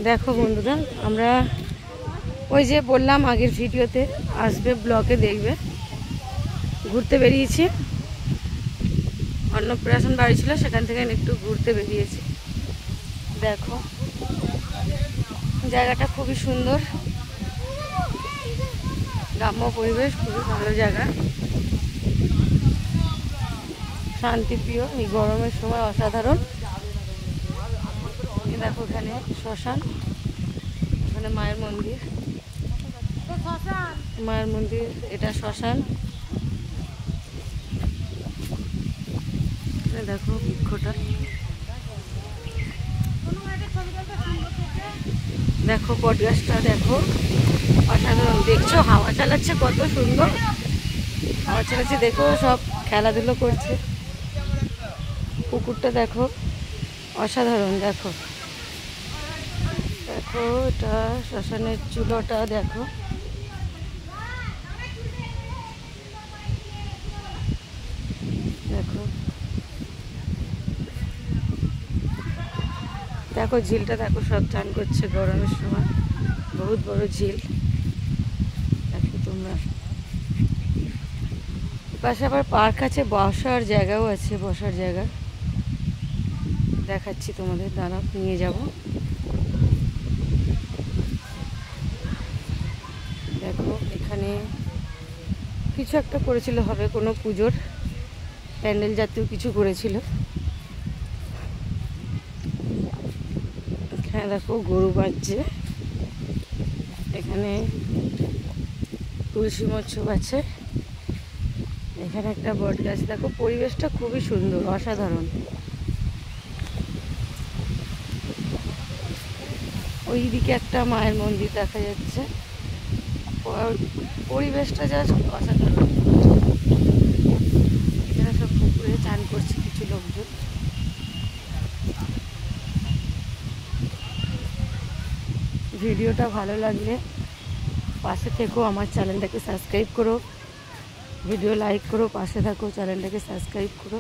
দেখো বন্ধুরা, আমরা ওই যে বললাম আগের ভিডিওতে আসবে, ব্লগে দেখবে, ঘুরতে বেরিয়েছি। অন্নপ্রাশন বাড়ি ছিল, সেখান থেকে একটু ঘুরতে বেরিয়েছি। দেখো জায়গাটা খুবই সুন্দর, গ্রাম্য পরিবেশ, খুবই ভালো জায়গা, শান্তিপ্রিয়। এই গরমের সময় অসাধারণ। দেখো এখানে শ্মশান, ওখানে মায়ের মন্দির, মায়ের মন্দির, এটা শ্মশান। দেখো বৃক্ষটা, দেখো বট গাছটা, দেখো অসাধারণ। দেখছো হাওয়া চালাচ্ছে, কত সুন্দর হাওয়া চালাচ্ছে। দেখো সব খেলাধুলো করছে। পুকুরটা দেখো অসাধারণ। দেখো দেখো এটা শ্মশানের চুলোটা, দেখো দেখো দেখো ঝিলটা দেখো, সব চান করছে গরমের সময়, বহুত বড় ঝিল। দেখো তোমরা, পাশে আবার পার্ক আছে, বসার জায়গাও আছে, বসার জায়গা দেখাচ্ছি তোমাদের, দাঁড়াও নিয়ে যাব। দেখো এখানে কিছু একটা করেছিল, হবে কোনো পুজোর প্যান্ডেল জাতীয় কিছু করেছিল। এখানে দেখো গরু বাঁধছে, এখানে তুলসী মৎস্য আছে, এখানে একটা বট গাছ। দেখো পরিবেশটা খুবই সুন্দর, অসাধারণ। ওইদিকে একটা মায়ের মন্দির দেখা যাচ্ছে। পরিবেশটা জাস্ট অসাধারণ। এখানে সব পুকুরে চান করছে কিছু লোকজন। ভিডিওটা ভালো লাগলে পাশে থেকো, আমার চ্যানেলটাকে সাবস্ক্রাইব করো, ভিডিও লাইক করো, পাশে থাকো, চ্যানেলটাকে সাবস্ক্রাইব করো।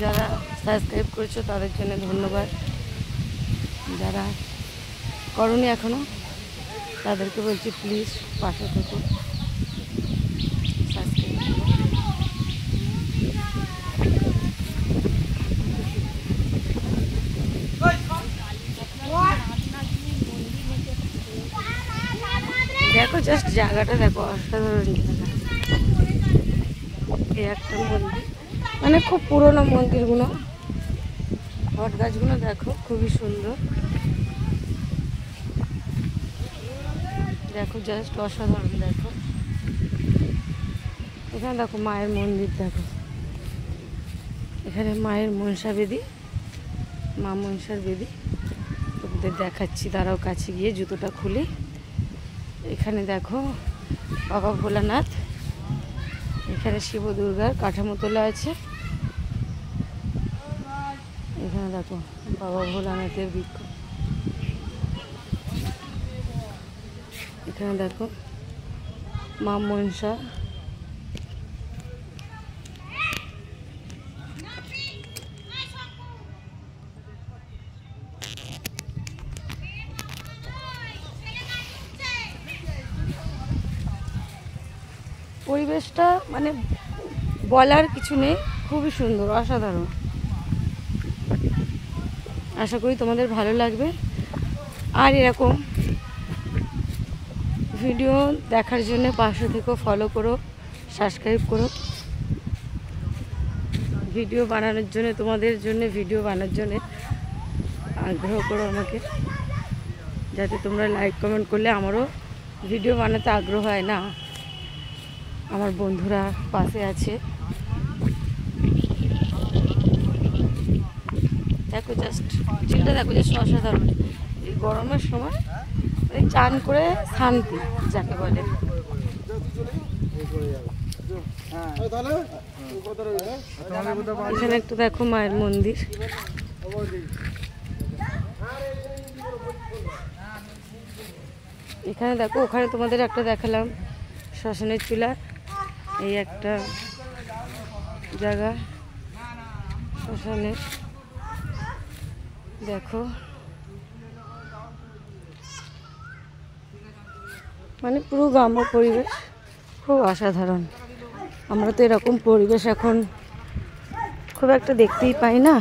যারা সাবস্ক্রাইব করেছো তাদের জন্য ধন্যবাদ, যারা করোনি এখনো তাদেরকে বলছি প্লিজ পাশে থেকো, সাবস্ক্রাইব করো। দেখো জাস্ট জায়গাটা দেখো, অসাধারণ জায়গা। এই একটা মন্দির, মানে খুব পুরনো মন্দিরগুলো, বট গাছগুলো দেখো খুবই সুন্দর। দেখো জাস্ট অসাধারণ। দেখো এখানে দেখো মায়ের মন্দির, দেখো এখানে মায়ের মনসা বেদি, মা মনসার বেদি তোমাদের দেখাচ্ছি, দাঁড়াও কাছে গিয়ে জুতোটা খুলি। এখানে দেখো বাবা ভোলানাথ, এখানে শিব দুর্গার কাঠামো তোলা আছে। এখানে দেখো বাবা ভোলানাথের বৃক্ষ, এখানে দেখো মা মনসা। পরিবেশটা মানে বলার কিছু নেই, খুবই সুন্দর, অসাধারণ। আশা করি তোমাদের ভালো লাগবে। আর এরকম ভিডিও দেখার জন্য পাশে থেকো, ফলো করো, সাবস্ক্রাইব করো। ভিডিও বানানোর জন্য, তোমাদের জন্য ভিডিও বানানোর জন্য আগ্রহ করো আমাকে, যাতে তোমরা লাইক কমেন্ট করলে আমারও ভিডিও বানাতে আগ্রহ হয় না। আমার বন্ধুরা পাশে আছে। দেখো জাস্ট চিন্তা, দেখো জাস্ট অসাধারণ। এই গরমের সময় এই চান করে শান্তি যাকে বলে। এখানে একটু দেখো মায়ের মন্দির, এখানে দেখো, ওখানে তোমাদের একটা দেখালাম শ্মশানের চুলা, এই একটা জায়গা শ্মশানের। দেখো মানে পুরো গ্রাম্য পরিবেশ, খুব অসাধারণ। আমরা তো এরকম পরিবেশ এখন খুব একটা দেখতেই পাই না।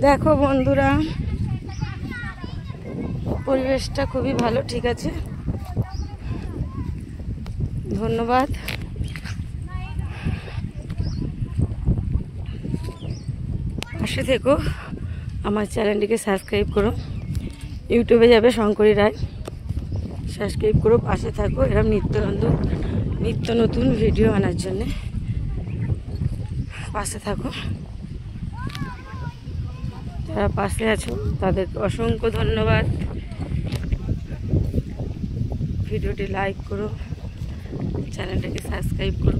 দেখো বন্ধুরা, পরিবেশটা খুবই ভালো। ঠিক আছে, ধন্যবাদ। পাশে থেকো, আমার চ্যানেলটিকে সাবস্ক্রাইব করো। ইউটিউবে যাবে শঙ্করী রায়, সাবস্ক্রাইব করো, পাশে থাকো। এরকম নিত্য নতুন ভিডিও আনার জন্যে পাশে থাকো। যারা পাশে আছো তাদেরকে অসংখ্য ধন্যবাদ। ভিডিওটি লাইক করো, চ্যানেলটাকে সাবস্ক্রাইব করো।